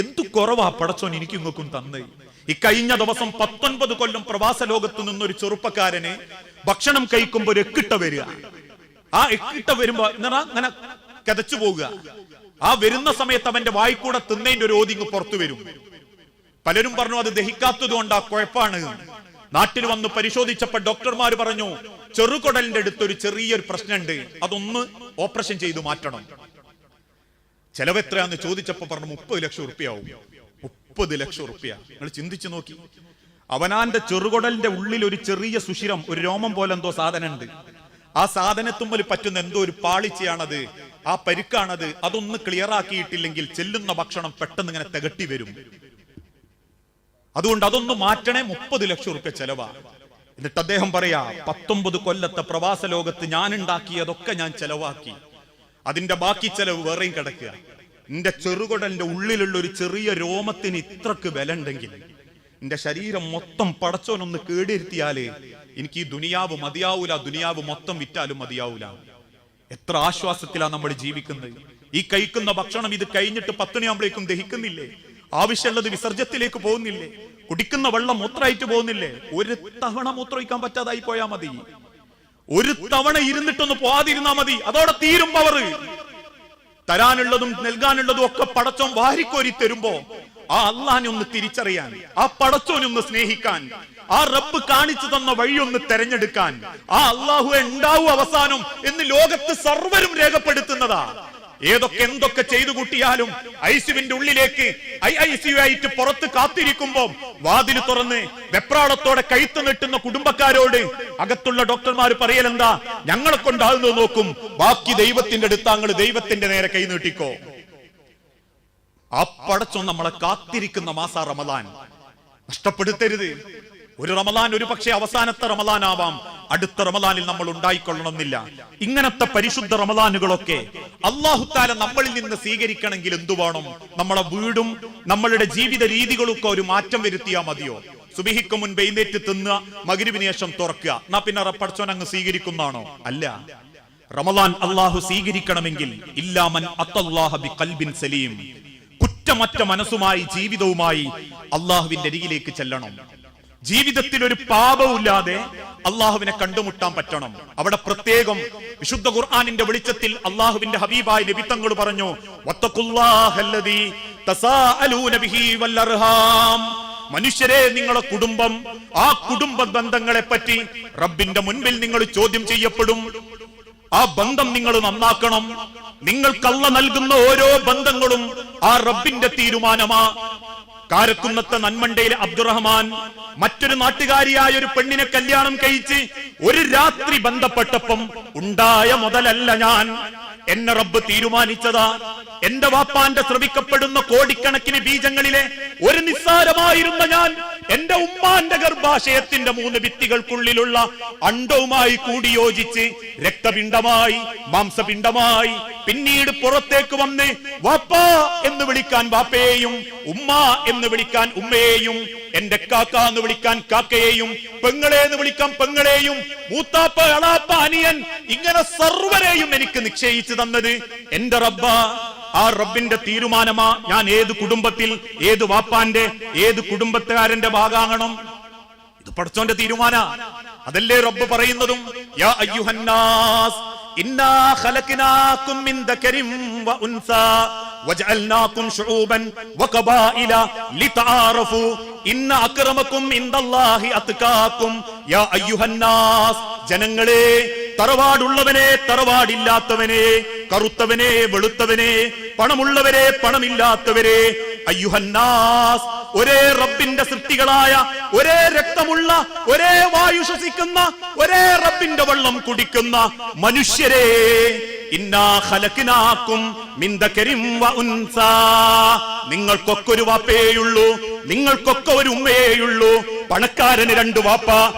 എന്തു കുറവാ പടച്ചോൻ എനിക്ക് ഇങ്ങക്കും തന്നേ. ഈ കഴിഞ്ഞ ദിവസം 19 കൊല്ലം പ്രവാസ ലോകത്ത് നിന്നൊരു ചെറുപ്പക്കാരന് ഭക്ഷണം കഴിക്കുമ്പോ ഒരു എക്കിട്ട വരിക. ആ എക്കിട്ട വരുമ്പോ അങ്ങനെ കതച്ചു പോവുക. ആ വരുന്ന സമയത്ത് അവന്റെ വായിക്കൂടെ തിന്നതിന്റെ ഒരു ഓതിങ് പുറത്തു വരും. പലരും പറഞ്ഞു അത് ദഹിക്കാത്തത് കൊണ്ടാ, കുഴപ്പമാണ്. നാട്ടിൽ വന്ന് പരിശോധിച്ചപ്പോ ഡോക്ടർമാർ പറഞ്ഞു ചെറുകുടലിന്റെ അടുത്തൊരു ചെറിയൊരു പ്രശ്നമുണ്ട്, അതൊന്ന് ഓപ്പറേഷൻ ചെയ്തു മാറ്റണം. ചെലവ് എത്രയാന്ന് ചോദിച്ചപ്പോ പറഞ്ഞു 30 ലക്ഷം റുപ്യാവും. 30 ലക്ഷം റുപ്യ. നിങ്ങൾ ചിന്തിച്ചു നോക്കി. അവനാന്റെ ചെറുകുടലിന്റെ ഉള്ളിൽ ഒരു ചെറിയ സുഷിരം, ഒരു രോമം പോലെ എന്തോ സാധനം ഉണ്ട്. ആ സാധനത്തുമ്മൽ പറ്റുന്ന എന്തോ ഒരു പാളിച്ചയാണത്, ആ പരുക്കാണത്. അതൊന്ന് ക്ലിയർ ആക്കിയിട്ടില്ലെങ്കിൽ ചെല്ലുന്ന ഭക്ഷണം പെട്ടെന്ന് ഇങ്ങനെ തികട്ടി വരും. അതുകൊണ്ട് അതൊന്ന് മാറ്റണേ, 30 ലക്ഷം റുപ്യ ചെലവാ. എന്നിട്ട് അദ്ദേഹം പറയാ 19 കൊല്ലത്തെ പ്രവാസ ലോകത്ത് ഞാൻ ഉണ്ടാക്കിയതൊക്കെ ഞാൻ ചെലവാക്കി, അതിന്റെ ബാക്കി ചെലവ് വേറെയും കിടക്കുക. എന്റെ ചെറുകുടലിന്റെ ഉള്ളിലുള്ള ഒരു ചെറിയ രോമത്തിന് ഇത്രക്ക് വില ഉണ്ടെങ്കിൽ എന്റെ ശരീരം മൊത്തം പടച്ചോനൊന്ന് കേടിരുത്തിയാല് എനിക്ക് ഈ ദുനിയാവ് മതിയാവൂല, ദുനിയാവ് മൊത്തം വിറ്റാലും മതിയാവൂല. എത്ര ആശ്വാസത്തിലാണ് നമ്മൾ ജീവിക്കുന്നത്. ഈ കഴിക്കുന്ന ഭക്ഷണം ഇത് കഴിഞ്ഞിട്ട് 10 മണിയാകുമ്പോഴേക്കും ദഹിക്കുന്നില്ലേ? ആവശ്യമുള്ളത് വിസർജ്യത്തിലേക്ക് പോകുന്നില്ലേ? കുടിക്കുന്ന വെള്ളം മൂത്രമായിട്ട് പോകുന്നില്ലേ? ഒരു തവണ മൂത്രമൊഴിക്കാൻ പറ്റാതായി പോയാ മതി. ഒരു തവണ ഇരുന്നിട്ടൊന്ന് പോവാതിരുന്നാ മതി. അതോടെ തീരും പവർ. തരാനുള്ളതും നൽകാനുള്ളതും ഒക്കെ പടച്ചോൻ വാരിക്കോരി തരുമ്പോ ആ അള്ളാനെ ഒന്ന് തിരിച്ചറിയാൻ, ആ പടച്ചോനെ ഒന്ന് സ്നേഹിക്കാൻ, ആ റബ്ബ് കാണിച്ചു തന്ന വഴിയൊന്ന് തെരഞ്ഞെടുക്കാൻ, ആ അള്ളാഹു ഉണ്ടാവും അവസാനം എന്ന് ലോകത്ത് സർവരും രേഖപ്പെടുത്തുന്നതാ. ഏതൊക്കെ എന്തൊക്കെ ചെയ്തു കൂട്ടിയാലും ഐസിയുവിന്റെ ഉള്ളിലേക്ക് IICU ആയിട്ട് പുറത്ത് കാത്തിരിക്കുമ്പോ വാതിൽ തുറന്ന് വെപ്രാളത്തോടെ കൈത്ത് നെട്ടുന്ന കുടുംബക്കാരോട് അകത്തുള്ള ഡോക്ടർമാർ പറയലെന്താ, ഞങ്ങളെ കൊണ്ടാകുന്നത് നോക്കും, ബാക്കി ദൈവത്തിന്റെ അടുത്താങ്ങൾ ദൈവത്തിന്റെ നേരെ കൈ നീട്ടിക്കോ. ആ പടച്ചോൻ നമ്മളെ കാത്തിരിക്കുന്ന മാസ റമദാൻ നഷ്ടപ്പെടുത്തരുത്. ഒരു റമദാൻ ഒരു പക്ഷേ അവസാനത്തെ റമദാനാവാം, അടുത്ത റമദാനിൽ നമ്മൾ ഉണ്ടായിക്കൊള്ളണമെന്നില്ല. ഇങ്ങനത്തെ പരിശുദ്ധ റമദാനുകളൊക്കെ അല്ലാഹു തആല നമ്മളിൽ നിന്ന് സ്വീകരിക്കണമെങ്കിൽ എന്തു വേണം? നമ്മളെ വീടും നമ്മളുടെ ജീവിത രീതികളൊക്കെ ഒരു മാറ്റം വരുത്തിയാൽ മതിയോ? സുബഹിക്ക് മുൻപ് എഴുന്നേറ്റ് തിന്നുക, മഗ്‌രിബിന് ശേഷം തുറക്കുക, എന്നാ പിന്നെ പടച്ചോൻ അങ്ങ് സ്വീകരിക്കുന്നതാണോ? അല്ല. റമദാൻ അല്ലാഹു സ്വീകരിക്കണമെങ്കിൽ ഇല്ലാമൻ അത്തല്ലാഹ ബിഖൽബിൻ സലീം, കുറ്റമറ്റ മനസ്സുമായി ജീവിതവുമായി അല്ലാഹുവിന്റെ അരികിലേക്ക് ചെല്ലണം. ജീവിതത്തിൽ ഒരു പാപമില്ലാതെ അള്ളാഹുവിനെ കണ്ടുമുട്ടാൻ പറ്റണം. അവിടെ പ്രത്യേകം വിശുദ്ധ ഖുർആനിന്റെ വെളിച്ചത്തിൽ അള്ളാഹുവിന്റെ ഹബീബായ നബി തങ്ങൾ പറഞ്ഞു, വത്തഖുല്ലാഹല്ലദീ തസാഅലൂന ബിഹി വൽ അർഹാം. മനുഷ്യരെ, നിങ്ങളുടെ കുടുംബം, ആ കുടുംബ ബന്ധങ്ങളെ പറ്റി റബ്ബിന്റെ മുൻപിൽ നിങ്ങൾ ചോദ്യം ചെയ്യപ്പെടും. ആ ബന്ധം നിങ്ങൾ നന്നാക്കണം. നിങ്ങൾക്ക് അല്ലാഹ് നൽകുന്ന ഓരോ ബന്ധങ്ങളും ആ റബ്ബിന്റെ തീരുമാനമാ. കാരക്കുന്നത്തെ നന്മണ്ടയിലെ അബ്ദുറഹ്മാൻ മറ്റൊരു നാട്ടുകാരിയായ ഒരു പെണ്ണിനെ കല്യാണം കഴിച്ച് ഒരു രാത്രി ബന്ധപ്പെട്ടപ്പം ഉണ്ടായ മുതലല്ല ഞാൻ, എന്നെ റബ്ബ് തീരുമാനിച്ചതാ. എന്റെ വാപ്പാന്റെ ശ്രമിക്കപ്പെടുന്ന കോടിക്കണക്കിന് ബീജങ്ങളിലെ ഒരു നിസ്സാരമായിരുന്ന ഞാൻ എന്റെ ഉമ്മാന്റെ ഗർഭാശയത്തിന്റെ 3 ഭിത്തികൾക്കുള്ളിലുള്ള അണ്ഡവുമായി കൂടിയോജിച്ച് രക്തപിണ്ഡമായി, മാംസപിണ്ഡമായി, പിന്നീട് പുറത്തേക്ക് വന്ന് വാപ്പാ എന്ന് വിളിക്കാൻ വാപ്പയെയും, ഉമ്മ എന്ന് വിളിക്കാൻ ഉമ്മയെയും, എന്റെ കാക്ക എന്ന് വിളിക്കാൻ കാക്കയെയും, പെങ്ങളെ എന്ന് വിളിക്കാൻ പെങ്ങളെയും, മൂത്താപ്പ, അളാപ്പ, അനിയൻ, ഇങ്ങനെ സർവരെയും എനിക്ക് നിശ്ചയിച്ചു തന്നത് എന്റെ റബ്ബാ. ആ റബ്ബിന്റെ തീരുമാനമാ ഞാൻ ഏത് കുടുംബത്തിൽ, ഏത് വാപ്പാന്റെ, ഏത് കുടുംബത്തുകാരന്റെ ഭാഗാകണം. ഇത് പടച്ചോന്റെ തീരുമാന. അതല്ലേ റബ്ബ് പറയുന്നതും, യാ അയ്യുഹന്നാസ് ഇന്നാ ഖലഖനാകും മിൻ ദകരിൻ വ ഉൻസാ വജഅൽനാകും ശുഊബൻ വഖബായില ലിതആറഫു ഇന്ന അക്രമകും ഇൻദല്ലാഹി അത്ഖാകും. യാ അയ്യുഹന്നാസ്, ജനങ്ങളെ, തറവാടുള്ളവനെ, തറവാടില്ലാത്തവനെ, കറുത്തവനെ, വെളുത്തവനെ, പണമുള്ളവരെ, പണമില്ലാത്തവരെ, അയ്യുഹന്നാസ്, ഒരേ റബ്ബിന്റെ സൃഷ്ടികളായ, ഒരേ രക്തമുള്ള, ഒരേ വായു ശ്വസിക്കുന്ന, ഒരേ റബ്ബിന്റെ വെള്ളം കുടിക്കുന്ന മനുഷ്യരെ, ഇന്നാ ഖലഖനാകും മിൻ ദകരിൻ വ ഉൻസാ. നിങ്ങൾക്കൊക്കെ ഒരു വാപ്പയേയുള്ളൂ, നിങ്ങൾക്കൊക്കെ ഒരു ഉമ്മയേയുള്ളൂ. പണക്കാരന് 2 വാപ്പ,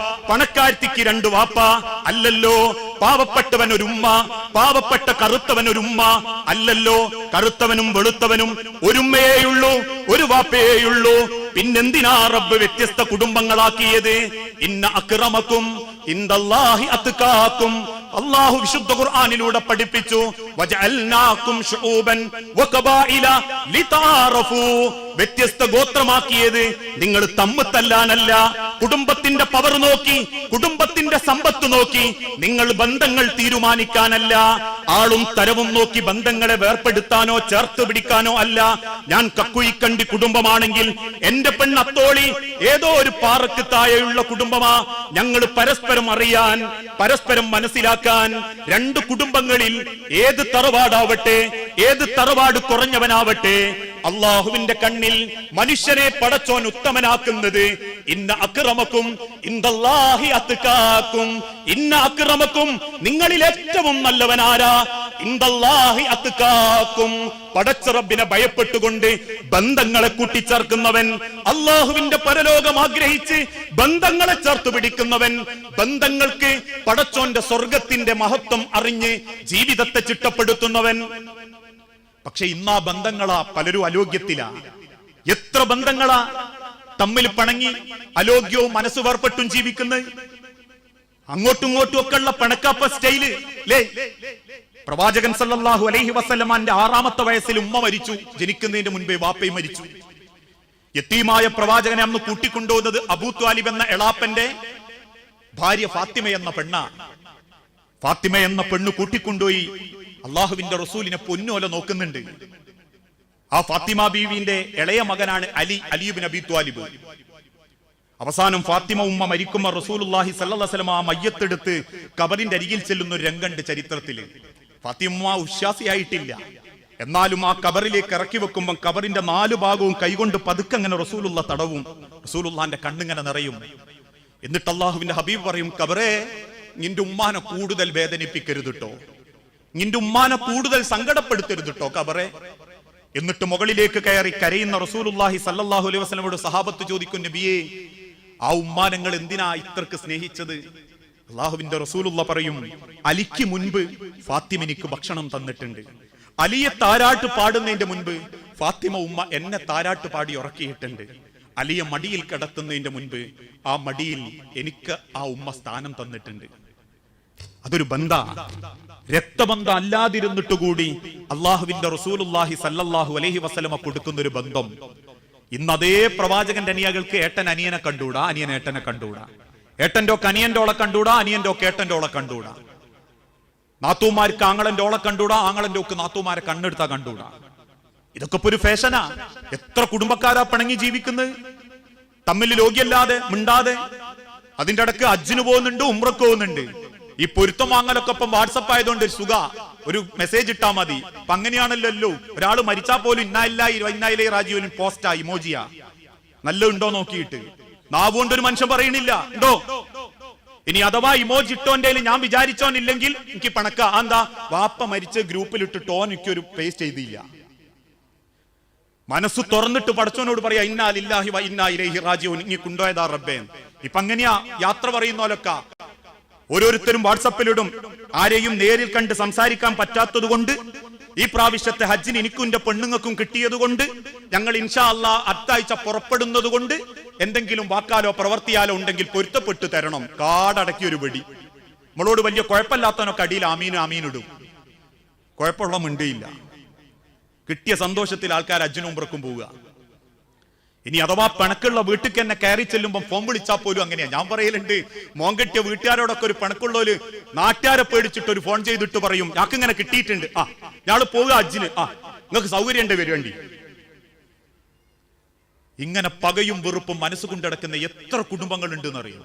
പണക്കാരത്തിക്ക് 2 വാപ്പ അല്ലല്ലോ. പാവപ്പെട്ടവൻ ഒരു ഉമ്മ, പാവപ്പെട്ട കറുത്തവൻ ഒരു ഉമ്മ അല്ലല്ലോ. കറുത്തവനും വെളുത്തവനും ഒരുമ്മയേയുള്ളൂ, ഒരു വാപ്പയേയുള്ളൂ. പിന്നെന്തിനാ റബ്ബ് വ്യത്യസ്ത കുടുംബങ്ങളാക്കിയത്? ഇന്ന അക്രമക്കും ഇൻദല്ലാഹി അത്ഖാക്കും. അല്ലാഹു വിശുദ്ധ ഖുർആനിലൂടെ പഠിപ്പിച്ചു, വജഅൽനാകും ശുഊബൻ വഖബായില ലിതആറഫു. വ്യത്യസ്ത ഗോത്രമാക്കിയത് നിങ്ങൾ തമ്മിൽ തല്ലാനല്ല, കുടുംബത്തിന്റെ പവർ നോക്കി, കുടുംബത്തിന്റെ സമ്പത്ത് നോക്കി നിങ്ങൾ ബന്ധങ്ങൾ തീരുമാനിക്കാനല്ല, ആളും തരവും നോക്കി ബന്ധങ്ങളെ വേർപ്പെടുത്താനോ ചേർത്ത് പിടിക്കാനോ അല്ല. ഞാൻ കക്കുയിക്കണ്ടി കുടുംബമാണെങ്കിൽ എന്റെ പെണ്ണത്തോളി ഏതോ ഒരു പാറക്ക് താഴെയുള്ള കുടുംബമാ, ഞങ്ങൾ പരസ്പരം അറിയാൻ, പരസ്പരം മനസ്സിലാക്കാൻ, രണ്ട് കുടുംബങ്ങളിൽ ഏത് തറവാടാവട്ടെ, ഏത് തറവാട് കുറഞ്ഞവനാവട്ടെ, അള്ളാഹുവിന്റെ കണ്ണിൽ മനുഷ്യനെ പടച്ചോൻ ഉത്തമനാക്കുന്നത് ഇന്ന അക്രമക്കും ഇൻദല്ലാഹി അത്ഖാക്കും. ഇന്ന അക്രമക്കും, നിങ്ങളിൽ ഏറ്റവും നല്ലവനാരാ? ഇൻദല്ലാഹി അത്ഖാക്കും, പടച്ച റബ്ബിനെ ഭയപ്പെട്ടുകൊണ്ട് ബന്ധങ്ങളെ കൂട്ടിച്ചേർക്കുന്നവൻ, അള്ളാഹുവിന്റെ പരലോകം ആഗ്രഹിച്ച് ബന്ധങ്ങളെ ചേർത്ത് പിടിക്കുന്നവൻ, ബന്ധങ്ങൾക്ക് പടച്ചോന്റെ സ്വർഗത്തിന്റെ മഹത്വം അറിഞ്ഞ് ജീവിതത്തെ ചിട്ടപ്പെടുത്തുന്നവൻ. പക്ഷെ ഇന്നാ ബന്ധങ്ങളാ പലരും അലോഗ്യത്തിലാ. എത്ര ബന്ധങ്ങളാ തമ്മിൽ പിണങ്ങി അലോഗ്യവും മനസ്സ് വേർപ്പെട്ടും ജീവിക്കുന്നത്. അങ്ങോട്ടും ഇങ്ങോട്ടും ഒക്കെ ഉള്ള പിണക്കാപ്പ സ്റ്റൈല് അല്ലേ? പ്രവാചകൻ സല്ലല്ലാഹു അലൈഹി വസല്ലമന്റെ 6ാമത്തെ വയസ്സിൽ ഉമ്മ മരിച്ചു. ജനിക്കുന്നതിന്റെ മുൻപേ വാപ്പയും മരിച്ചു. യതീമായ പ്രവാചകനെ അന്ന് കൂട്ടിക്കൊണ്ടുപോകുന്നത് അബൂ ത്വാലിബ് എന്ന എളാപ്പന്റെ ഭാര്യ ഫാത്തിമ എന്ന പെണ്ണ. ഫാത്തിമ എന്ന പെണ്ണ് കൂട്ടിക്കൊണ്ടുപോയി അള്ളാഹുവിന്റെ റസൂലിനെ പൊന്നോല നോക്കുന്നുണ്ട്. ആ ഫാത്തിമ ബീവിന്റെ ഇളയ മകനാണ് അലി ഇബ്നു അബീ ത്വാലിബ്. അവസാനം ഫാത്തിമ ഉമ്മ മരിക്കുമ്പോൾ റസൂലുള്ളാഹി സ്വല്ലല്ലാഹു അലൈഹി വസല്ലം ആ മയ്യത്തെടുത്ത് ഖബറിന്റെ അരികിൽ ചെല്ലുന്ന ഒരു രംഗണ്ട് ചരിത്രത്തില്. ഫാത്തിമ ഉശ്വാസിയായിട്ടില്ല, എന്നാലും ആ ഖബറിലേക്ക് ഇറക്കി വെക്കുമ്പോൾ ഖബറിന്റെ 4 ഭാഗവും കൈകൊണ്ട് പതുക്കെ അങ്ങനെ റസൂലുള്ള തടവും. റസൂലുള്ളാന്റെ കണ്ണിങ്ങനെ നിറയും. എന്നിട്ട് അള്ളാഹുവിന്റെ ഹബീബ് പറയും, ഖബറേ, നിന്റെ ഉമ്മാനെ കൂടുതൽ വേദനിപ്പിക്കരുത് ട്ടോ, നിന്റെ ഉമ്മാനെ കൂടുതൽ സങ്കടപ്പെടുത്തരുത് ട്ടോ ഖബറേ. എന്നിട്ട് മുകളിലേക്ക് കയറി കരയുന്ന റസൂലുള്ളാഹി സ്വല്ലല്ലാഹു അലൈഹി വസല്ലമയോട് സഹാബത്ത് ചോദിക്കും, നബിയേ, ആ ഉമ്മാനങ്ങൾ എന്തിനാ ഇത്രക്ക് സ്നേഹിച്ചത്? അള്ളാഹുവിന്റെ റസൂലുള്ള പറയും, അലിക്ക് മുൻപ് ഫാത്തിമ എനിക്ക് ഭക്ഷണം തന്നിട്ടുണ്ട്. അലിയെ താരാട്ട് പാടുന്നതിന്റെ മുൻപ് ഫാത്തിമ ഉമ്മ എന്നെ താരാട്ട് പാടി ഉറക്കിയിട്ടുണ്ട്. അലിയെ മടിയിൽ കിടത്തുന്നതിന്റെ മുൻപ് ആ മടിയിൽ എനിക്ക് ആ ഉമ്മ സ്ഥാനം തന്നിട്ടുണ്ട്. അതൊരു ബന്ധ, രക്തബന്ധം അല്ലാതിരുന്നിട്ട് കൂടി അള്ളാഹുവിന്റെ റസൂലുള്ളാഹി സല്ലല്ലാഹു അലൈഹി വസല്ലമ കൊടുക്കുന്ന ഒരു ബന്ധം. ഇന്ന് അതേ പ്രവാചകന്റെ അനിയകൾക്ക് ഏട്ടൻ അനിയനെ കണ്ടൂടാ, അനിയൻ ഏട്ടനെ കണ്ടൂടാ, ഏട്ടന്റെ ഒക്കെ അനിയന്റെ ഓളെ കണ്ടൂടാ, അനിയന്റെ ഒക്കെ ഏട്ടന്റെ ഓളെ കണ്ടൂടാ, നാത്തൂമാർക്ക് ആങ്ങളന്റെ ഓളെ കണ്ടൂടാ, ആങ്ങളന്റെ ഒക്കെ നാത്തൂമാരെ കണ്ണെടുത്താ കണ്ടൂടാ. ഇതൊക്കെ ഇപ്പൊ ഒരു ഫാഷനാ. എത്ര കുടുംബക്കാരാ പിണങ്ങി ജീവിക്കുന്നത്, തമ്മിൽ ലോകിയല്ലാതെ മിണ്ടാതെ. അതിന്റെ ഇടക്ക് ഹജ്ജിന് പോകുന്നുണ്ട്, ഉംറക്ക് പോകുന്നുണ്ട്. ഈ പൊരുത്തം വാങ്ങലൊക്കെ ഇപ്പം വാട്സപ്പ് ആയതുകൊണ്ട് ഒരു സുഖ, ഒരു മെസ്സേജ് ഇട്ടാ മതി. അപ്പൊ അങ്ങനെയാണല്ലോ, ഒരാൾ മരിച്ചാ പോലും ഇന്നായില്ലേ റാജീവനും പോസ്റ്റാ, ഇമോജിയാ. നല്ല ഉണ്ടോ നോക്കിയിട്ട് നാവുകൊണ്ട് ഒരു മനുഷ്യൻ പറയണില്ല ഉണ്ടോ. ഇനി അഥവാ ഇമോജി ഇട്ടോന്റെ ഞാൻ വിചാരിച്ചോന്നില്ലെങ്കിൽ എനിക്ക് പണക്ക. എന്താ, വാപ്പ മരിച്ച ഗ്രൂപ്പിൽ ഇട്ടിട്ടോ എനിക്കൊരു പേസ്റ്റ് ചെയ്തില്ല. മനസ്സ് തുറന്നിട്ട് പടച്ചോനോട് പറയാ, ഇന്നാ ലില്ലാഹി വ ഇന്നാ ഇലൈഹി റാജിഊൻ, ഇനി കൊണ്ടുപോയതാ റബ്ബേ. ഇപ്പൊ അങ്ങനെയാ യാത്ര പറയുന്നോലൊക്കെ ഓരോരുത്തരും വാട്സപ്പിലിടും. ആരെയും നേരിൽ കണ്ട് സംസാരിക്കാൻ പറ്റാത്തത് കൊണ്ട് ഈ പ്രാവശ്യത്തെ ഹജ്ജിന് എനിക്കും എന്റെ പെണ്ണുങ്ങൾക്കും കിട്ടിയത് കൊണ്ട് ഞങ്ങൾ ഇൻഷാ അല്ലാഹ് അടുത്ത ആഴ്ച പുറപ്പെടുന്നത് കൊണ്ട് എന്തെങ്കിലും വാക്കാലോ പ്രവർത്തിയാലോ ഉണ്ടെങ്കിൽ പൊരുത്തപ്പെട്ടു തരണം. കാടടക്കി ഒരു വെടി. നമ്മളോട് വലിയ കുഴപ്പമില്ലാത്തവനൊക്കെ അടിയിൽ ആമീനിടും. കുഴപ്പമുള്ള മിണ്ടിയില്ല. കിട്ടിയ സന്തോഷത്തിൽ ആൾക്കാർ ഹജ്ജിനും ഉംറക്കും പോവുക. ഇനി അഥവാ പിണക്കുള്ള വീട്ടിൽ തന്നെ കയറി ചെല്ലുമ്പോൾ ഫോൺ വിളിച്ചാൽ പോലും അങ്ങനെയാ. ഞാൻ പറയലുണ്ട്, മോൻ കെട്ടിയ വീട്ടുകാരോടൊക്കെ ഒരു പിണക്കുള്ളവര് നാട്ടുകാരെ പേടിച്ചിട്ട് ഒരു ഫോൺ ചെയ്തിട്ട് പറയും, ഞങ്ങൾക്ക് ഇങ്ങനെ കിട്ടിയിട്ടുണ്ട്, ഞാള് പോവുക ഹജ്ജിന്, നിങ്ങൾക്ക് സൗകര്യം ഉണ്ട് വരുവേണ്ടി. ഇങ്ങനെ പകയും വെറുപ്പും മനസ്സുകൊണ്ടിടക്കുന്ന എത്ര കുടുംബങ്ങൾ ഉണ്ടെന്ന് അറിയും.